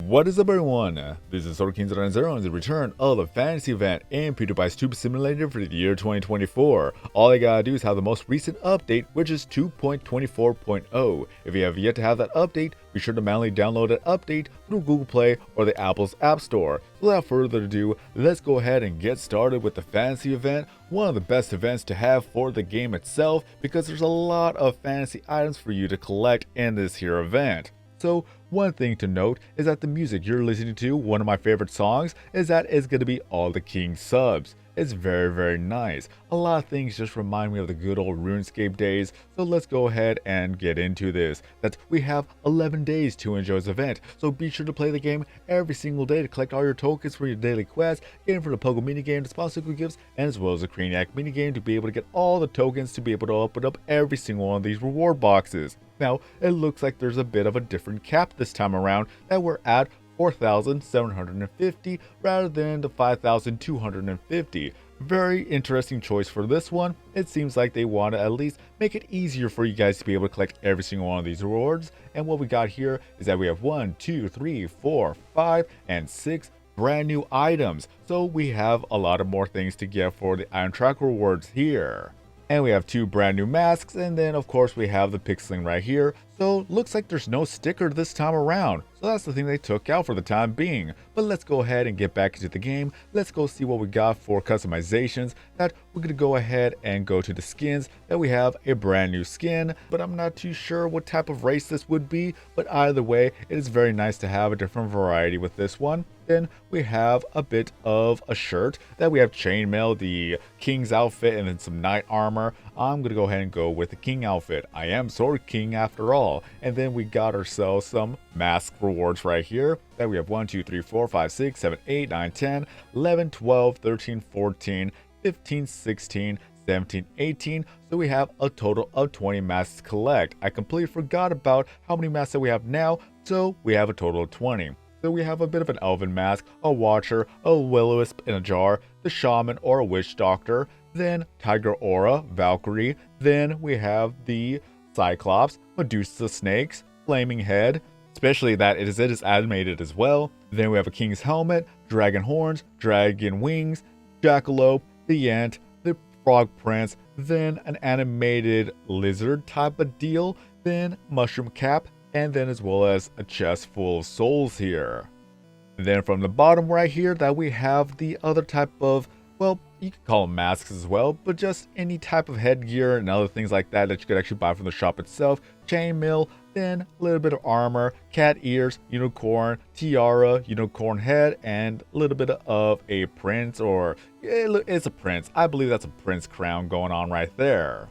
What is up, everyone? This is SwordKings.0 and the return of the fantasy event in Pewdiepie's Tube Simulator for the year 2024. All you gotta do is have the most recent update, which is 2.24.0. If you have yet to have that update, be sure to manually download that update through Google Play or the Apple's App Store. So without further ado, let's go ahead and get started with the fantasy event, one of the best events to have for the game itself because there's a lot of fantasy items for you to collect in this here event. So one thing to note is that the music you're listening to, one of my favorite songs, is that it's going to be all the King subs. It's very nice. A lot of things just remind me of the good old RuneScape days, so let's go ahead and get into this. We have 11 days to enjoy this event, so be sure to play the game every single day to collect all your tokens for your daily quests, get in for the Pogo minigame to sponsor gifts, and as well as the Craniac minigame to be able to get all the tokens to be able to open up every single one of these reward boxes. Now, it looks like there's a bit of a different cap this time around, that we're at 4,750 rather than the 5,250. Very interesting choice for this one. It seems like they want to at least make it easier for you guys to be able to collect every single one of these rewards. And what we got here is that we have 1, 2, 3, 4, 5, and 6 brand new items. So we have a lot of more things to get for the Iron Track rewards here. And we have 2 brand new masks, and then of course we have the pixeling right here. So looks like there's no sticker this time around. So that's the thing they took out for the time being. But let's go ahead and get back into the game. Let's go see what we got for customizations. That we're gonna go ahead and go to the skins. That we have a brand new skin, but I'm not too sure what type of race this would be. But either way, it is very nice to have a different variety with this one. Then we have a bit of a shirt that we have chainmail, the King's outfit, and then some knight armor. I'm gonna go ahead and go with the King outfit. I am Sword King after all. And then we got ourselves some mask rewards right here. That we have 1, 2, 3, 4, 5, 6, 7, 8, 9, 10, 11, 12, 13, 14, 15, 16, 17, 18. So we have a total of 20 masks to collect. I completely forgot about how many masks that we have now. So we have a total of 20. So we have a bit of an elven mask, a watcher, a will-o-wisp in a jar, the shaman or a witch doctor, then tiger aura, Valkyrie, then we have the Cyclops, Medusa snakes, flaming head, especially that it is animated as well. Then we have a king's helmet, dragon horns, dragon wings, jackalope, the ant, the frog prince, then an animated lizard type of deal, then mushroom cap, and then as well as a chest full of souls here. And then from the bottom right here that we have the other type of, well, you could call them masks as well, but just any type of headgear and other things like that that you could actually buy from the shop itself. Chainmail, then a little bit of armor, cat ears, unicorn, tiara, unicorn head, and a little bit of a prince, or it's a prince. I believe that's a prince crown going on right there.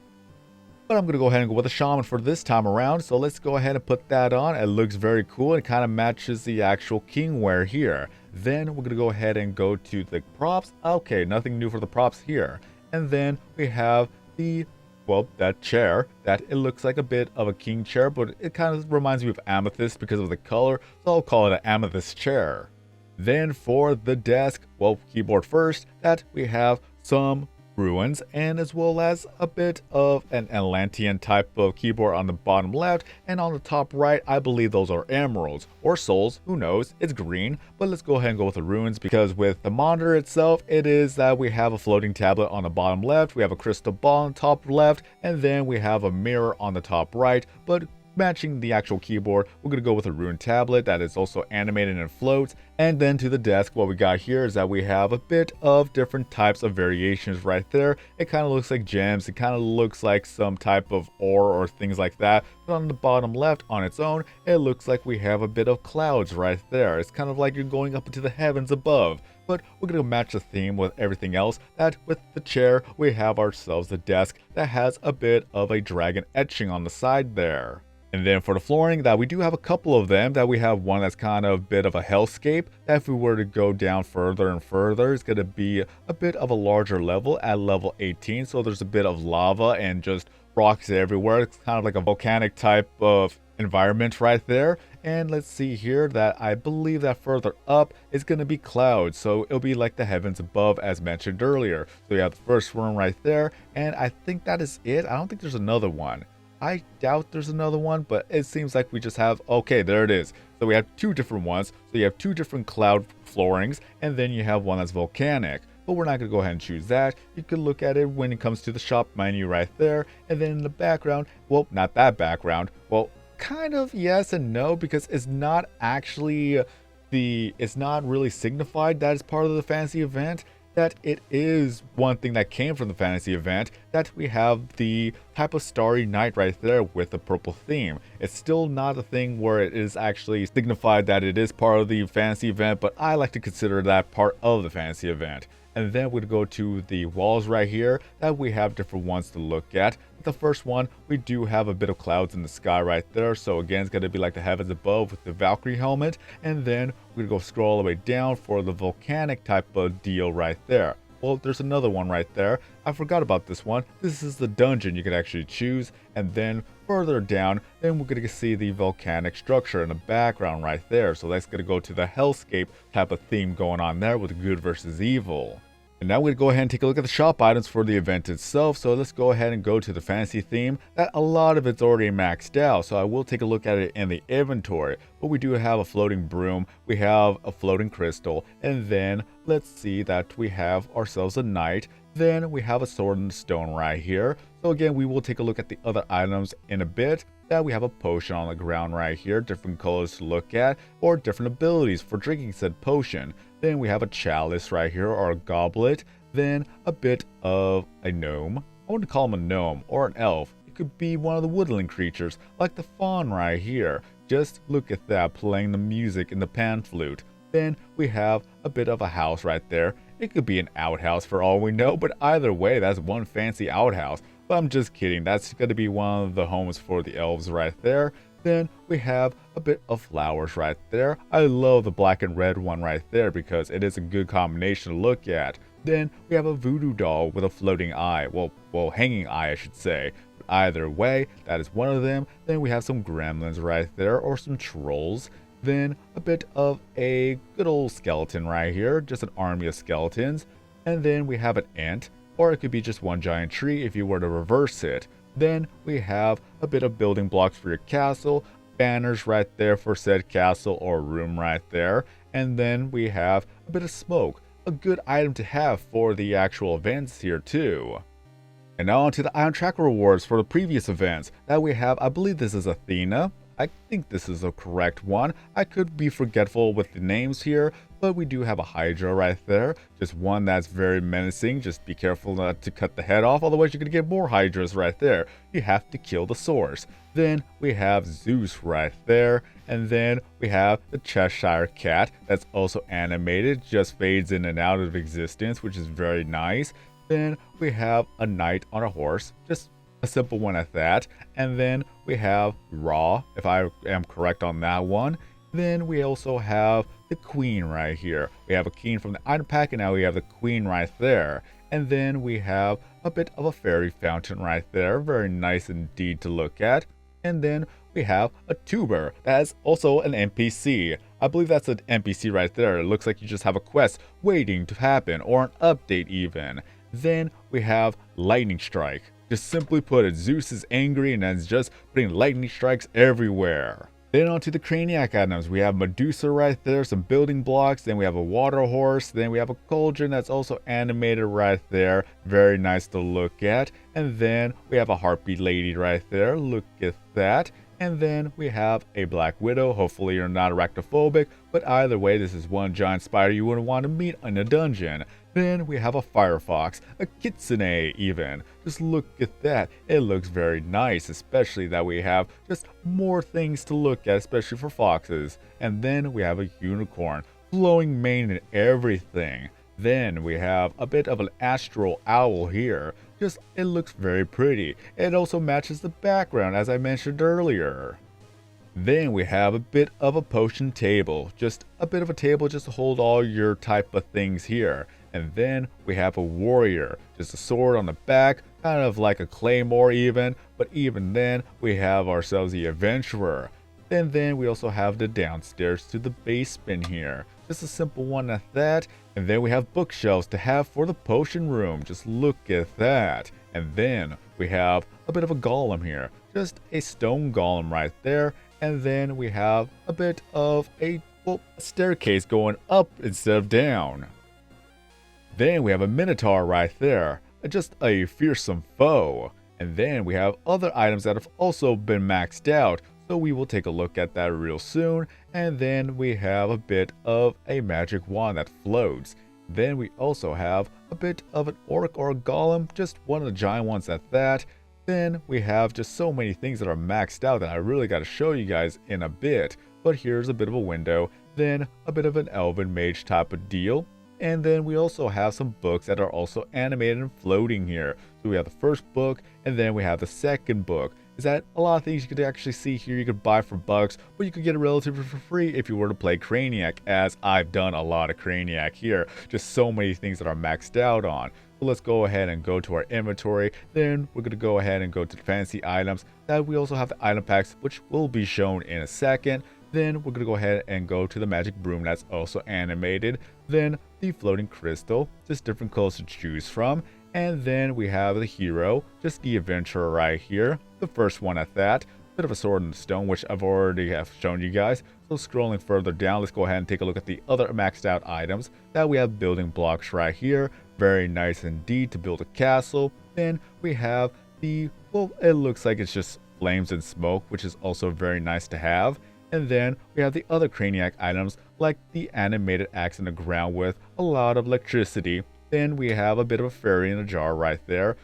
But I'm going to go ahead and go with a shaman for this time around. So let's go ahead and put that on. It looks very cool. It kind of matches the actual king wear here. Then we're going to go ahead and go to the props. Okay, nothing new for the props here. And then we have the, well, that chair. That it looks like a bit of a king chair, but it kind of reminds me of amethyst because of the color. So I'll call it an amethyst chair. Then for the desk, well, keyboard first, that we have some ruins and as well as a bit of an Atlantean type of keyboard on the bottom left, and on the top right I believe those are emeralds or souls, who knows, it's green. But let's go ahead and go with the ruins because with the monitor itself it is that we have a floating tablet on the bottom left, we have a crystal ball on the top left, and then we have a mirror on the top right. But matching the actual keyboard, we're going to go with a rune tablet that is also animated and floats. And then to the desk, what we got here is that we have a bit of different types of variations right there. It kind of looks like gems, it kind of looks like some type of ore or things like that. But on the bottom left on its own, it looks like we have a bit of clouds right there. It's kind of like you're going up into the heavens above. But we're going to match the theme with everything else. That with the chair, we have ourselves the desk that has a bit of a dragon etching on the side there. And then for the flooring, that we do have a couple of them. That we have one that's kind of a bit of a hellscape. That if we were to go down further and further, it's going to be a bit of a larger level at level 18. So there's a bit of lava and just rocks everywhere. It's kind of like a volcanic type of environment right there. And let's see here that I believe that further up is going to be clouds. So it'll be like the heavens above as mentioned earlier. So you have the first one right there. And I think that is it. I don't think there's another one. I doubt there's another one, but it seems like we just have, okay, there it is. So we have two different ones. So you have two different cloud floorings, and then you have one that's volcanic. But we're not going to go ahead and choose that. You can look at it when it comes to the shop menu right there. And then in the background, well, not that background. Well, kind of yes and no, because it's not actually it's not really signified that it's part of the fantasy event. That it is one thing that came from the fantasy event, that we have the type of starry night right there with the purple theme. It's still not a thing where it is actually signified that it is part of the fantasy event, but I like to consider that part of the fantasy event. And then we'd go to the walls right here that we have different ones to look at. The first one, we do have a bit of clouds in the sky right there. So again, it's going to be like the heavens above with the Valkyrie helmet. And then we're going to go scroll all the way down for the volcanic type of deal right there. Well, there's another one right there. I forgot about this one. This is the dungeon you can actually choose. And then further down, then we're going to see the volcanic structure in the background right there. So that's going to go to the hellscape type of theme going on there with good versus evil. And now we're going to go ahead and take a look at the shop items for the event itself. So let's go ahead and go to the fantasy theme. That a lot of it's already maxed out, so I will take a look at it in the inventory. But we do have a floating broom, we have a floating crystal, and then let's see that we have ourselves a knight. Then we have a sword and stone right here. So again, we will take a look at the other items in a bit. That we have a potion on the ground right here, different colors to look at, or different abilities for drinking said potion. Then we have a chalice right here, or a goblet. Then a bit of a gnome. I wouldn't call him a gnome or an elf. It could be one of the woodland creatures, like the fawn right here. Just look at that, playing the music in the pan flute. Then we have a bit of a house right there. It could be an outhouse for all we know, but either way, that's one fancy outhouse. But I'm just kidding, that's going to be one of the homes for the elves right there. Then we have a bit of flowers right there. I love the black and red one right there because it is a good combination to look at. Then we have a voodoo doll with a floating eye. Well, hanging eye I should say. But either way, that is one of them. Then we have some gremlins right there, or some trolls. Then a bit of a good old skeleton right here, just an army of skeletons. And then we have an ant, or it could be just one giant tree if you were to reverse it. Then we have a bit of building blocks for your castle, banners right there for said castle or room right there. And then we have a bit of smoke, a good item to have for the actual events here too. And now on to the Iron Tracker rewards for the previous events. That we have, I believe this is Athena. I think this is the correct one. I could be forgetful with the names here, but we do have a Hydra right there. Just one that's very menacing. Just be careful not to cut the head off, otherwise you're going to get more Hydras right there. You have to kill the source. Then we have Zeus right there. And then we have the Cheshire Cat that's also animated. Just fades in and out of existence, which is very nice. Then we have a knight on a horse. Just a simple one at that. And then we have Ra, if I am correct on that one. Then we also have the queen right here. We have a king from the item pack, and now we have the queen right there. And then we have a bit of a fairy fountain right there. Very nice indeed to look at. And then we have a tuber that is also an NPC. I believe that's an NPC right there. It looks like you just have a quest waiting to happen, or an update even. Then we have lightning strike. Just simply put it, Zeus is angry and is just putting lightning strikes everywhere. Then onto the Craniac items, we have Medusa right there, some building blocks, then we have a water horse, then we have a cauldron that's also animated right there, very nice to look at. And then we have a heartbeat lady right there, look at that. And then we have a Black Widow. Hopefully you're not arachnophobic, but either way, this is one giant spider you wouldn't want to meet in a dungeon. Then we have a Firefox, a Kitsune even. Just look at that, it looks very nice, especially that we have just more things to look at, especially for foxes. And then we have a unicorn, flowing mane and everything. Then we have a bit of an astral owl here. Just, it looks very pretty. It also matches the background as I mentioned earlier. Then we have a bit of a potion table. Just a bit of a table just to hold all your type of things here. And then we have a warrior. Just a sword on the back, kind of like a claymore even. But even then, we have ourselves the adventurer. And then we also have the downstairs to the basement here. Just a simple one at that. And then we have bookshelves to have for the potion room. Just look at that. And then we have a bit of a golem here. just a stone golem right there. And then we have a bit of a staircase going up instead of down. Then we have a minotaur right there, just a fearsome foe. And then we have other items that have also been maxed out, so we will take a look at that real soon. And then we have a bit of a magic wand that floats. Then we also have a bit of an orc or a golem, just one of the giant ones at that. Then we have just so many things that are maxed out that I really got to show you guys in a bit. But here's a bit of a window, then a bit of an elven mage type of deal. And then we also have some books that are also animated and floating here. So we have the first book, and then we have the second book. Is that a lot of things you could actually see here you could buy for bucks, but you could get it relatively for free if you were to play Craniac, as I've done a lot of Craniac here. Just so many things that are maxed out on. So let's go ahead and go to our inventory. Then we're going to go ahead and go to the fancy items. That we also have the item packs, which will be shown in a second. Then we're going to go ahead and go to the magic broom that's also animated. Then the floating crystal, just different colors to choose from. And then we have the hero, just the adventurer right here. The first one at that. Bit of a sword in the stone, which I've already have shown you guys. So scrolling further down, let's go ahead and take a look at the other maxed out items. That we have building blocks right here. Very nice indeed to build a castle. Then we have the, well, it looks like it's just flames and smoke, which is also very nice to have. And then we have the other Craniac items, like the animated axe in the ground with a lot of electricity. Then we have a bit of a fairy in a jar right there.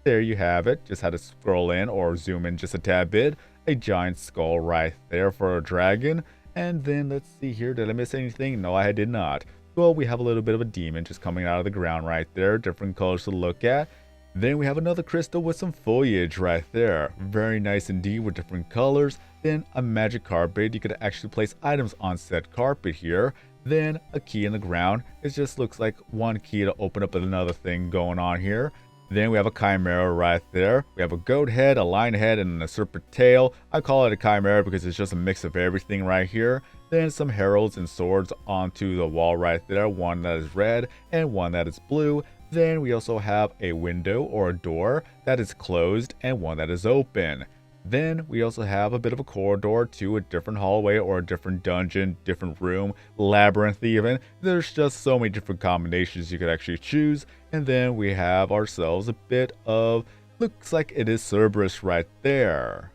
There you have it. Just had to scroll in or zoom in just a tad bit. A giant skull right there for a dragon. And then let's see here. Did I miss anything? No, I did not. Well, we have a little bit of a demon just coming out of the ground right there. Different colors to look at. Then we have another crystal with some foliage right there. Very nice indeed with different colors. Then a magic carpet. You could actually place items on said carpet here. Then a key in the ground. It just looks like one key to open up another thing going on here. Then we have a chimera right there. We have a goat head, a lion head, and a serpent tail. I call it a chimera because it's just a mix of everything right here. Then some heralds and swords onto the wall right there. One that is red and one that is blue. Then we also have a window or a door that is closed and one that is open. Then we also have a bit of a corridor to a different hallway or a different dungeon, different room, labyrinth even. There's just so many different combinations you could actually choose. And then we have ourselves a bit of, looks like it is Cerberus right there.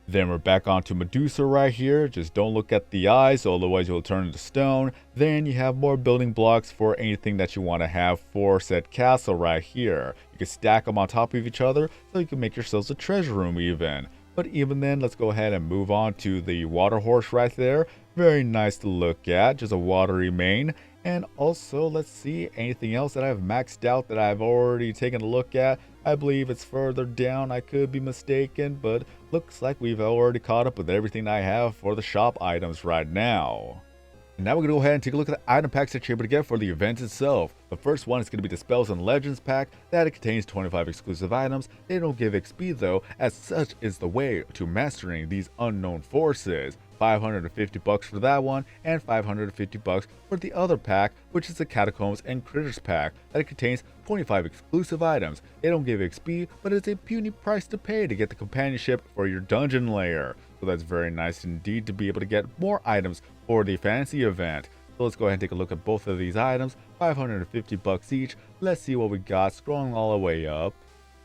Then we're back onto Medusa right here. Just don't look at the eyes, otherwise you'll turn into stone. Then you have more building blocks for anything that you want to have for said castle right here. You can stack them on top of each other so you can make yourselves a treasure room even. But even then, let's go ahead and move on to the water horse right there. Very nice to look at, just a watery mane. And also, let's see, anything else that I've maxed out that I've already taken a look at. I believe it's further down, I could be mistaken, but looks like we've already caught up with everything I have for the shop items right now. And now we're going to go ahead and take a look at the item packs that you're able to get for the event itself. The first one is going to be the Spells and Legends pack, that it contains 25 exclusive items. They don't give XP though, as such is the way to mastering these unknown forces. 550 bucks for that one, and 550 bucks for the other pack, which is the Catacombs and Critters pack, that it contains 25 exclusive items. They don't give XP, but it's a puny price to pay to get the companionship for your dungeon layer. So that's very nice indeed to be able to get more items for the fantasy event. So let's go ahead and take a look at both of these items, 550 bucks each. Let's see what we got, scrolling all the way up.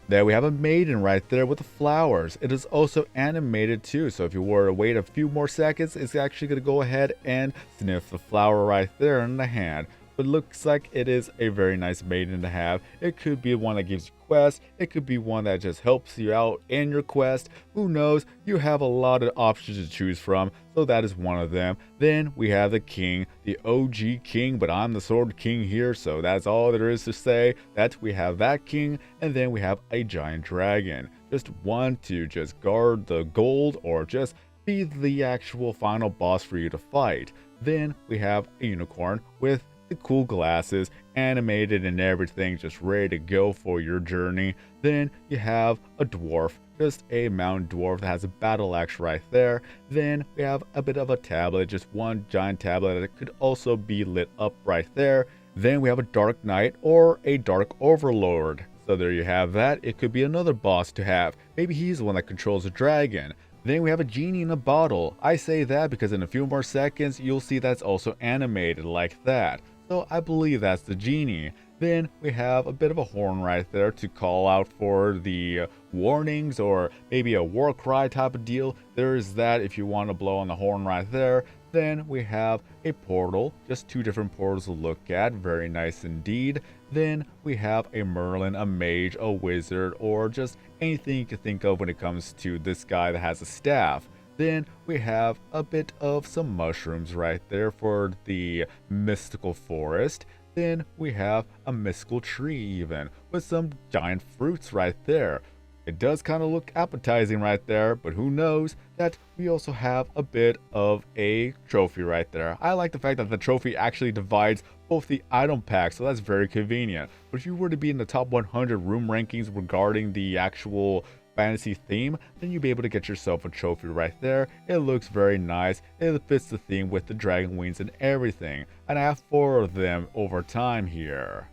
There we have a maiden right there with the flowers. It is also animated too, so if you were to wait a few more seconds, it's actually going to go ahead and sniff the flower right there in the hand. But looks like it is a very nice maiden to have. It could be one that gives you quests. It could be one that just helps you out in your quest. Who knows? You have a lot of options to choose from, so that is one of them. Then we have the king, the OG king, but I'm the sword king here, so that's all there is to say. That we have that king, and then we have a giant dragon. Just one to just guard the gold or just be the actual final boss for you to fight. Then we have a unicorn with the cool glasses, animated and everything, just ready to go for your journey. Then you have a dwarf, just a mountain dwarf that has a battle axe right there. Then we have a bit of a tablet, just one giant tablet that could also be lit up right there. Then we have a dark knight or a dark overlord. So there you have that. It could be another boss to have. Maybe he's the one that controls the dragon. Then we have a genie in a bottle. I say that because in a few more seconds, you'll see that's also animated like that. So I believe that's the genie. Then we have a bit of a horn right there to call out for the warnings or maybe a war cry type of deal. There is that if you want to blow on the horn right there. Then we have a portal, just two different portals to look at, very nice indeed. Then we have a Merlin, a mage, a wizard, or just anything you can think of when it comes to this guy that has a staff. Then we have a bit of some mushrooms right there for the mystical forest. Then we have a mystical tree even, with some giant fruits right there. It does kind of look appetizing right there, but who knows that we also have a bit of a trophy right there. I like the fact that the trophy actually divides both the item packs, so that's very convenient. But if you were to be in the top 100 room rankings regarding the actual fantasy theme, then you'll be able to get yourself a trophy right there. It looks very nice. It fits the theme with the dragon wings and everything. And I have 4 of them over time here.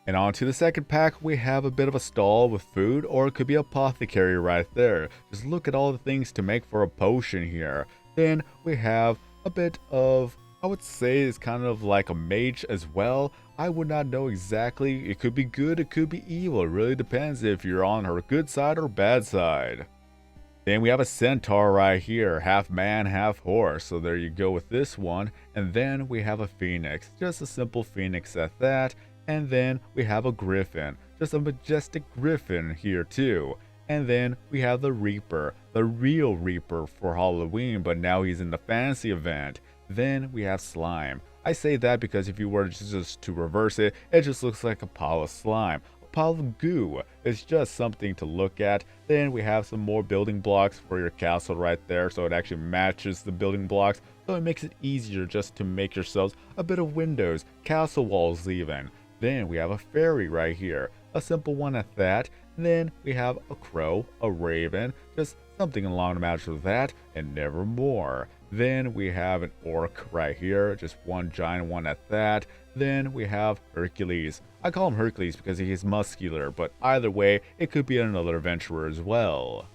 And on to the second pack, we have a bit of a stall with food, or it could be apothecary right there. Just look at all the things to make for a potion here. Then we have a bit of, I would say it's kind of like a mage as well. I would not know exactly. It could be good, it could be evil. It really depends if you're on her good side or bad side. Then we have a centaur right here, half man, half horse. So there you go with this one. And then we have a phoenix, just a simple phoenix at that. And then we have a griffin, just a majestic griffin here too. And then we have the Reaper, the real Reaper for Halloween, but now he's in the fantasy event. Then we have slime. I say that because if you were just to reverse it, it just looks like a pile of slime. A pile of goo. It's just something to look at. Then we have some more building blocks for your castle right there, so it actually matches the building blocks. So it makes it easier just to make yourselves a bit of windows, castle walls even. Then we have a fairy right here, a simple one at that. Then we have a crow, a raven, just something along the matter of that, and never more. Then we have an orc right here, just one giant one at that. Then we have Hercules. I call him Hercules because he is muscular, but either way, it could be another adventurer as well.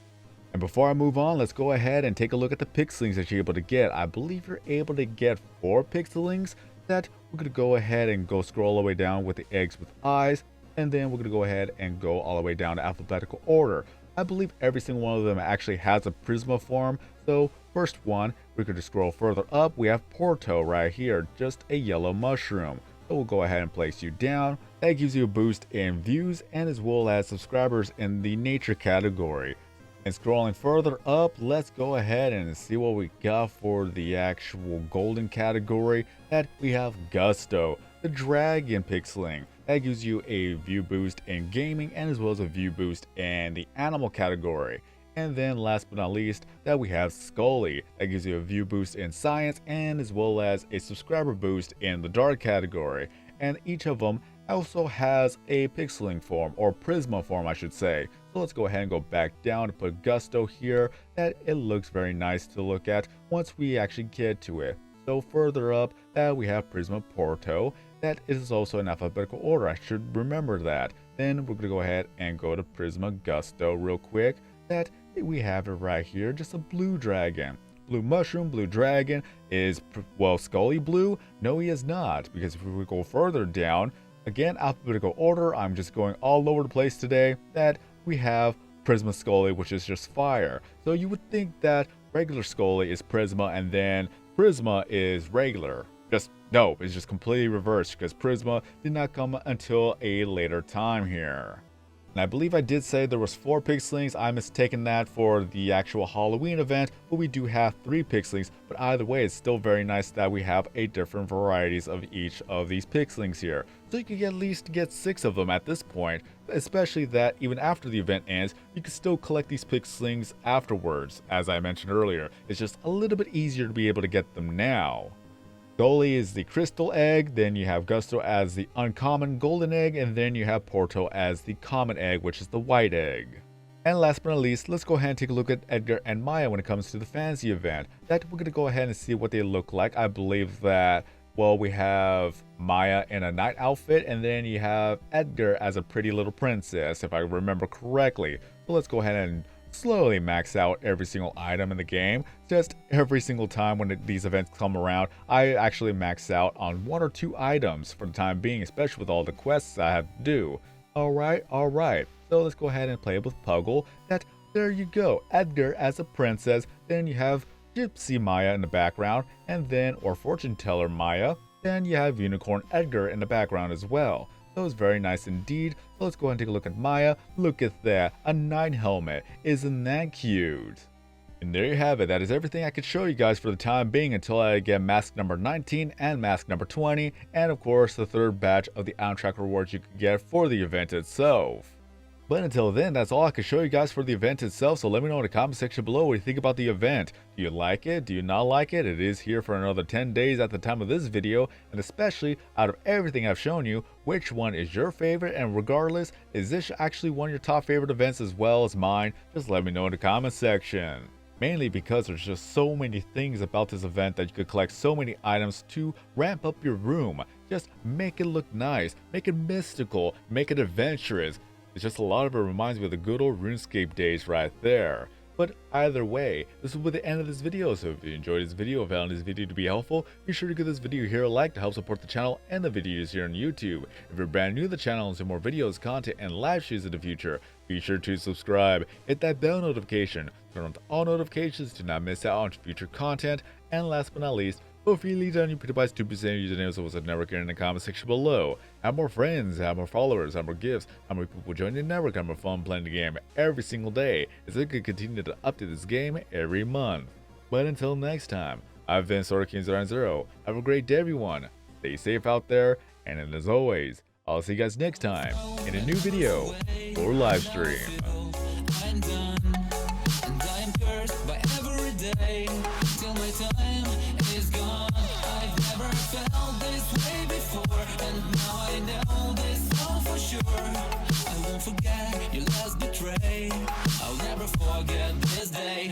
And before I move on, let's go ahead and take a look at the pixelings that you're able to get. I believe you're able to get 4 pixelings. That we're going to go ahead and go scroll all the way down with the eggs with eyes, and then we're going to go ahead and go all the way down to alphabetical order. I believe every single one of them actually has a prisma form. So first one, we're going to scroll further up. We have Porto right here, just a yellow mushroom. So we'll go ahead and place you down. That gives you a boost in views and as well as subscribers in the nature category. And scrolling further up, let's go ahead and see what we got for the actual golden category. That we have Gusto, the dragon pixeling. That gives you a view boost in gaming and as well as a view boost in the animal category. And then last but not least, that we have Scully. That gives you a view boost in science and as well as a subscriber boost in the dark category. And each of them also has a pixeling form, or prisma form I should say. So let's go ahead and go back down and put Gusto here. That it looks very nice to look at once we actually get to it. So further up, that we have Prisma Porto. That is also in alphabetical order, I should remember that. Then we're going to go ahead and go to Prisma Gusto real quick. That we have it right here, just a blue dragon. Blue mushroom, blue dragon. Is, well, Scully blue? No, he is not, because if we go further down, again, alphabetical order, I'm just going all over the place today, that we have Prisma Scully, which is just fire. So you would think that regular Scully is Prisma and then Prisma is regular. No, it's just completely reversed because Prisma did not come until a later time here. And I believe I did say there was 4 pixelings. I mistaken that for the actual Halloween event, but we do have 3 pixelings. But either way, it's still very nice that we have a different varieties of each of these pixelings here. So you can at least get 6 of them at this point, especially that even after the event ends, you can still collect these pixelings afterwards. As I mentioned earlier, it's just a little bit easier to be able to get them now. Scully is the crystal egg, then you have Gusto as the uncommon golden egg, and then you have Porto as the common egg, which is the white egg. And last but not least, let's go ahead and take a look at Edgar and Maya when it comes to the fantasy event. That we're going to go ahead and see what they look like. I believe that Well, we have Maya in a knight outfit, and then you have Edgar as a pretty little princess, if I remember correctly. So let's go ahead and slowly max out every single item in the game. Just every single time when these events come around, I actually max out on 1 or 2 items for the time being, especially with all the quests I have to do. Alright. So let's go ahead and play with Puggle. There you go, Edgar as a princess. Then you have Gypsy Maya in the background, and then, or Fortune Teller Maya. Then you have Unicorn Edgar in the background as well. That was very nice indeed. So let's go ahead and take a look at Maya. Look at that, a knight helmet. Isn't that cute? And there you have it. That is everything I could show you guys for the time being until I get mask number 19 and mask number 20, and of course the third batch of the on-track rewards you can get for the event itself. But until then, that's all I can show you guys for the event itself, so let me know in the comment section below what you think about the event. Do you like it? Do you not like it? It is here for another 10 days at the time of this video, and especially out of everything I've shown you, which one is your favorite? And regardless, is this actually one of your top favorite events as well as mine? Just let me know in the comment section. Mainly because there's just so many things about this event that you could collect so many items to ramp up your room. Just make it look nice, make it mystical, make it adventurous. It's just a lot of it reminds me of the good old RuneScape days right there. But either way, this will be the end of this video, so if you enjoyed this video or found this video to be helpful, be sure to give this video here a like to help support the channel and the videos here on YouTube. If you're brand new to the channel and see more videos, content, and live streams in the future, be sure to subscribe, hit that bell notification, turn on all notifications to not miss out on future content, and last but not least, feel free to leave down your PewDiePie's 2% usernames so the network in the comment section below. Have more friends, have more followers, have more gifts, have more people join the network, have more fun playing the game every single day, as I can continue to update this game every month. But until next time, I've been SorterKing090. Have a great day, everyone. Stay safe out there, and as always, I'll see you guys next time in a new video or live stream. Till my time is gone. I've never felt this way before, and now I know this all for sure. I won't forget your last betray. I'll never forget this day.